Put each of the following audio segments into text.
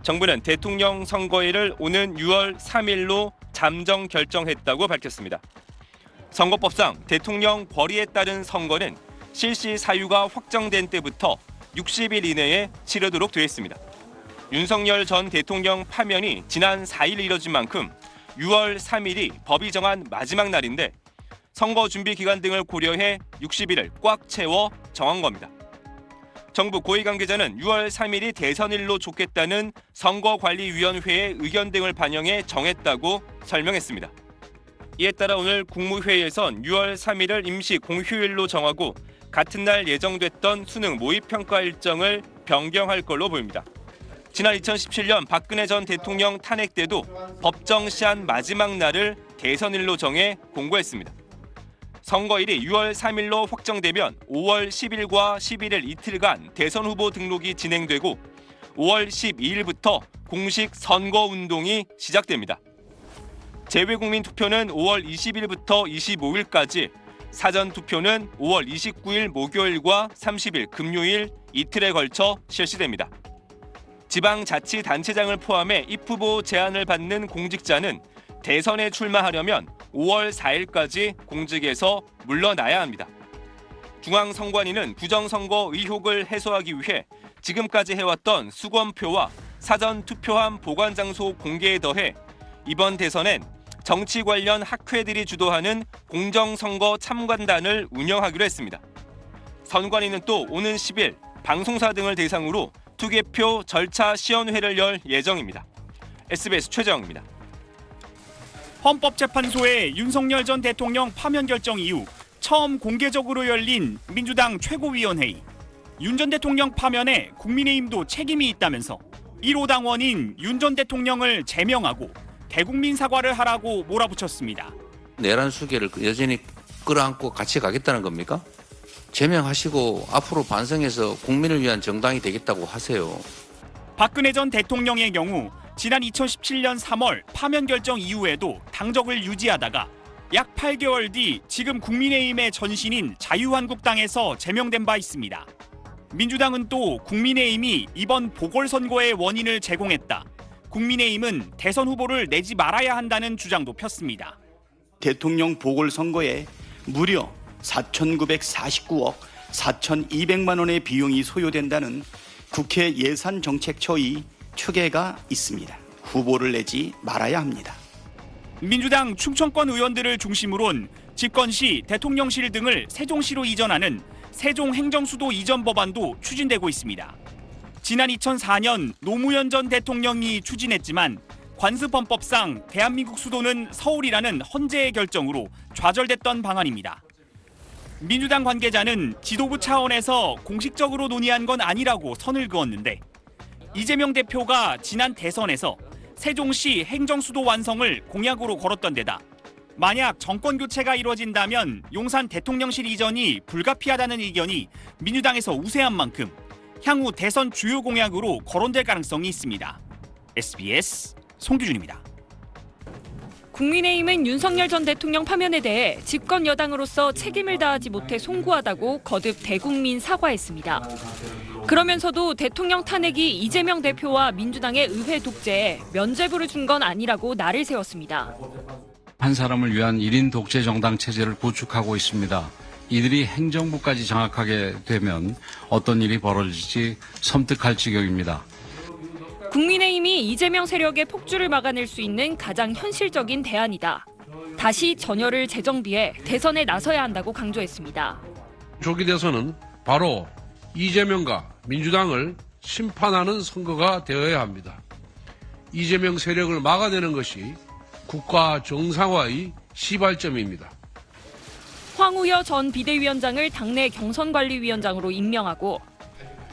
정부는 대통령 선거일을 오는 6월 3일로 잠정 결정했다고 밝혔습니다. 선거법상 대통령 벌이에 따른 선거는 실시 사유가 확정된 때부터 60일 이내에 치르도록 되어 있습니다. 윤석열 전 대통령 파면이 지난 4일 이뤄진 만큼 6월 3일이 법이 정한 마지막 날인데 선거 준비 기간 등을 고려해 60일을 꽉 채워 정한 겁니다. 정부 고위 관계자는 6월 3일이 대선일로 좋겠다는 선거관리위원회의 의견 등을 반영해 정했다고 설명했습니다. 이에 따라 오늘 국무회의에선 6월 3일을 임시 공휴일로 정하고 같은 날 예정됐던 수능 모의평가 일정을 변경할 걸로 보입니다. 지난 2017년 박근혜 전 대통령 탄핵 때도 법정 시한 마지막 날을 대선일로 정해 공고했습니다. 선거일이 6월 3일로 확정되면 5월 10일과 11일 이틀간 대선 후보 등록이 진행되고 5월 12일부터 공식 선거운동이 시작됩니다. 재외국민 투표는 5월 20일부터 25일까지, 사전 투표는 5월 29일 목요일과 30일 금요일 이틀에 걸쳐 실시됩니다. 지방자치단체장을 포함해 입후보 제안을 받는 공직자는 대선에 출마하려면 5월 4일까지 공직에서 물러나야 합니다. 중앙선관위는 부정선거 의혹을 해소하기 위해 지금까지 해왔던 수검표와 사전투표함 보관장소 공개에 더해 이번 대선엔 정치 관련 학회들이 주도하는 공정선거 참관단을 운영하기로 했습니다. 선관위는 또 오는 10일 방송사 등을 대상으로 투개표 절차 시연회를 열 예정입니다. SBS 최재영입니다. 헌법재판소의 윤석열 전 대통령 파면 결정 이후 처음 공개적으로 열린 민주당 최고위원회의. 윤 전 대통령 파면에 국민의힘도 책임이 있다면서 1호 당원인 윤 전 대통령을 제명하고 대국민 사과를 하라고 몰아붙였습니다. 내란 수계를 여전히 끌어안고 같이 가겠다는 겁니까? 제명하시고 앞으로 반성해서 국민을 위한 정당이 되겠다고 하세요. 박근혜 전 대통령의 경우 지난 2017년 3월 파면 결정 이후에도 당적을 유지하다가 약 8개월 뒤 지금 국민의힘의 전신인 자유한국당에서 제명된 바 있습니다. 민주당은 또 국민의힘이 이번 보궐선거의 원인을 제공했다. 국민의힘은 대선 후보를 내지 말아야 한다는 주장도 폈습니다. 대통령 보궐선거에 무려 4,949억 4,200만 원의 비용이 소요된다는 국회 예산정책처의 추계가 있습니다. 후보를 내지 말아야 합니다. 민주당 충청권 의원들을 중심으론 집권 시 대통령실 등을 세종시로 이전하는 세종행정수도 이전 법안도 추진되고 있습니다. 지난 2004년 노무현 전 대통령이 추진했지만 관습헌법상 대한민국 수도는 서울이라는 헌재의 결정으로 좌절됐던 방안입니다. 민주당 관계자는 지도부 차원에서 공식적으로 논의한 건 아니라고 선을 그었는데 이재명 대표가 지난 대선에서 세종시 행정수도 완성을 공약으로 걸었던 데다 만약 정권 교체가 이루어진다면 용산 대통령실 이전이 불가피하다는 의견이 민주당에서 우세한 만큼 향후 대선 주요 공약으로 거론될 가능성이 있습니다. SBS 송규준입니다. 국민의힘은 윤석열 전 대통령 파면에 대해 집권 여당으로서 책임을 다하지 못해 송구하다고 거듭 대국민 사과했습니다. 그러면서도 대통령 탄핵이 이재명 대표와 민주당의 의회 독재에 면죄부를 준 건 아니라고 날을 세웠습니다. 한 사람을 위한 1인 독재 정당 체제를 구축하고 있습니다. 이들이 행정부까지 장악하게 되면 어떤 일이 벌어질지 섬뜩할 지경입니다. 국민의힘이 이재명 세력의 폭주를 막아낼 수 있는 가장 현실적인 대안이다. 다시 전열을 재정비해 대선에 나서야 한다고 강조했습니다. 조기 대선은 바로 이재명과 민주당을 심판하는 선거가 되어야 합니다. 이재명 세력을 막아내는 것이 국가 정상화의 시발점입니다. 황우여 전 비대위원장을 당내 경선관리위원장으로 임명하고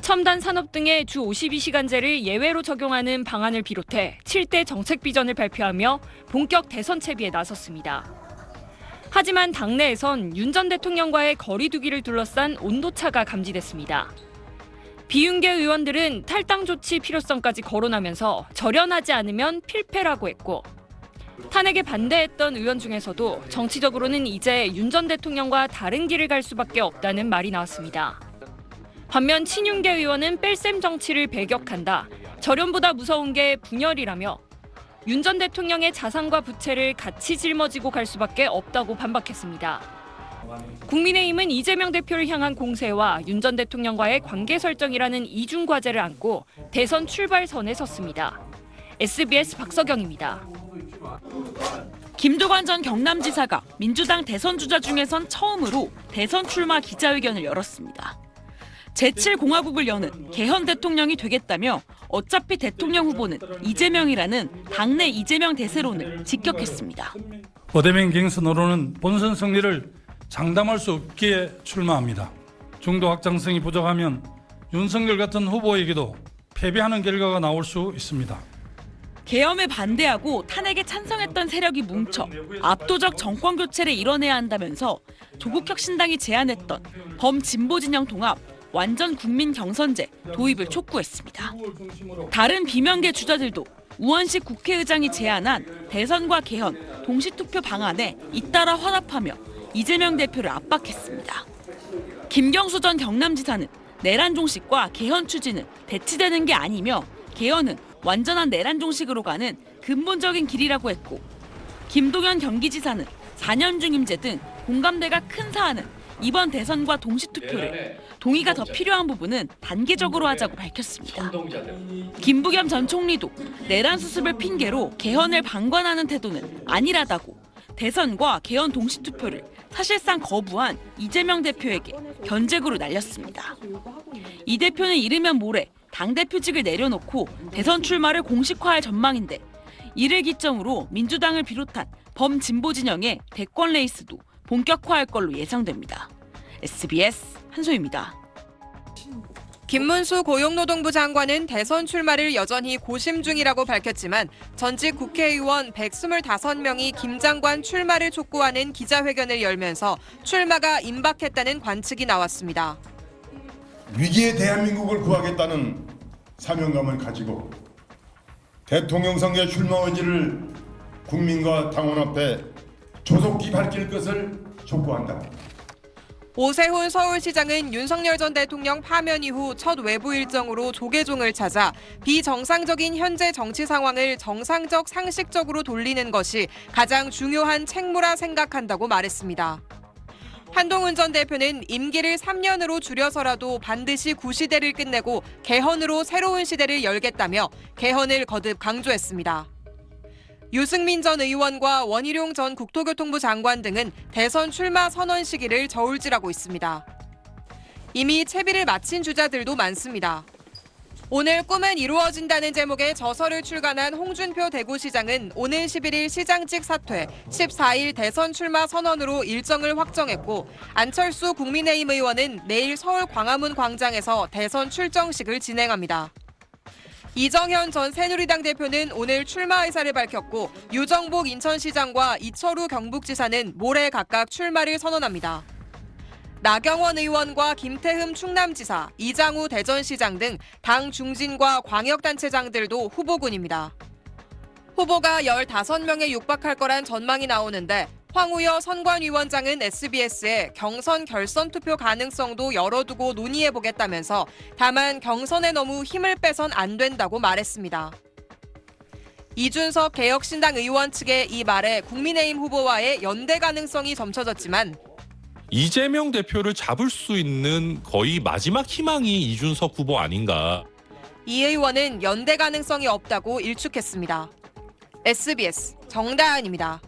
첨단 산업 등의 주 52시간제를 예외로 적용하는 방안을 비롯해 7대 정책 비전을 발표하며 본격 대선 채비에 나섰습니다. 하지만 당내에선 윤 전 대통령과의 거리 두기를 둘러싼 온도차가 감지됐습니다. 비윤계 의원들은 탈당 조치 필요성까지 거론하면서 절연하지 않으면 필패라고 했고 탄핵에 반대했던 의원 중에서도 정치적으로는 이제 윤 전 대통령과 다른 길을 갈 수밖에 없다는 말이 나왔습니다. 반면 친윤계 의원은 뺄셈 정치를 배격한다. 절연보다 무서운 게 분열이라며 윤 전 대통령의 자산과 부채를 같이 짊어지고 갈 수밖에 없다고 반박했습니다. 국민의힘은 이재명 대표를 향한 공세와 윤 전 대통령과의 관계 설정이라는 이중 과제를 안고 대선 출발선에 섰습니다. SBS 박서경입니다. 김두관 전 경남지사가 민주당 대선 주자 중에선 처음으로 대선 출마 기자회견을 열었습니다. 제7공화국을 여는 개헌 대통령이 되겠다며 어차피 대통령 후보는 이재명이라는 당내 이재명 대세론을 직격했습니다. 거대명 경선으로는 본선 승리를 장담할 수 없기에 출마합니다. 중도 확장성이 부족하면 윤석열 같은 후보에게도 패배하는 결과가 나올 수 있습니다. 계엄에 반대하고 탄핵에 찬성했던 세력이 뭉쳐 압도적 정권 교체를 이뤄내야 한다면서 조국혁신당이 제안했던 범진보 진영 통합 완전 국민 경선제 도입을 촉구했습니다. 다른 비명계 주자들도 우원식 국회의장이 제안한 대선과 개헌 동시투표 방안에 잇따라 화답하며 이재명 대표를 압박했습니다. 김경수 전 경남지사는 내란 종식과 개헌 추진은 대치되는 게 아니며 개헌은 완전한 내란 종식으로 가는 근본적인 길이라고 했고, 김동연 경기지사는 4년 중임제 등 공감대가 큰 사안은 이번 대선과 동시투표를, 동의가 더 필요한 부분은 단계적으로 하자고 밝혔습니다. 김부겸 전 총리도 내란 수습을 핑계로 개헌을 방관하는 태도는 안일하다고 대선과 개헌 동시투표를 사실상 거부한 이재명 대표에게 견제구를 날렸습니다. 이 대표는 이르면 모레 당대표직을 내려놓고 대선 출마를 공식화할 전망인데, 이를 기점으로 민주당을 비롯한 범진보 진영의 대권 레이스도 본격화할 걸로 예상됩니다. SBS 한소희입니다. 김문수 고용노동부 장관은 대선 출마를 여전히 고심 중이라고 밝혔지만 전직 국회의원 125명이 김 장관 출마를 촉구하는 기자회견을 열면서 출마가 임박했다는 관측이 나왔습니다. 위기의 대한민국을 구하겠다는 사명감을 가지고 대통령 선거에 출마 의지를 국민과 당원 앞에 조속히 밝힐 것을 촉구한다. 오세훈 서울시장은 윤석열 전 대통령 파면 이후 첫 외부 일정으로 조계종을 찾아 비정상적인 현재 정치 상황을 정상적 상식적으로 돌리는 것이 가장 중요한 책무라 생각한다고 말했습니다. 한동훈 전 대표는 임기를 3년으로 줄여서라도 반드시 구시대를 끝내고 개헌으로 새로운 시대를 열겠다며 개헌을 거듭 강조했습니다. 유승민 전 의원과 원희룡 전 국토교통부 장관 등은 대선 출마 선언 시기를 저울질하고 있습니다. 이미 채비를 마친 주자들도 많습니다. 오늘 꿈은 이루어진다는 제목의 저서를 출간한 홍준표 대구시장은 오는 11일 시장직 사퇴, 14일 대선 출마 선언으로 일정을 확정했고, 안철수 국민의힘 의원은 내일 서울 광화문 광장에서 대선 출정식을 진행합니다. 이정현 전 새누리당 대표는 오늘 출마 의사를 밝혔고, 유정복 인천시장과 이철우 경북지사는 모레 각각 출마를 선언합니다. 나경원 의원과 김태흠 충남지사, 이장우 대전시장 등 당 중진과 광역단체장들도 후보군입니다. 후보가 15명에 육박할 거란 전망이 나오는데, 황우여 선관위원장은 SBS에 경선 결선 투표 가능성도 열어두고 논의해보겠다면서 다만 경선에 너무 힘을 빼선 안 된다고 말했습니다. 이준석 개혁신당 의원 측의 이 말에 국민의힘 후보와의 연대 가능성이 점쳐졌지만, 이재명 대표를 잡을 수 있는 거의 마지막 희망이 이준석 후보 아닌가. 이 의원은 연대 가능성이 없다고 일축했습니다. SBS 정다은입니다.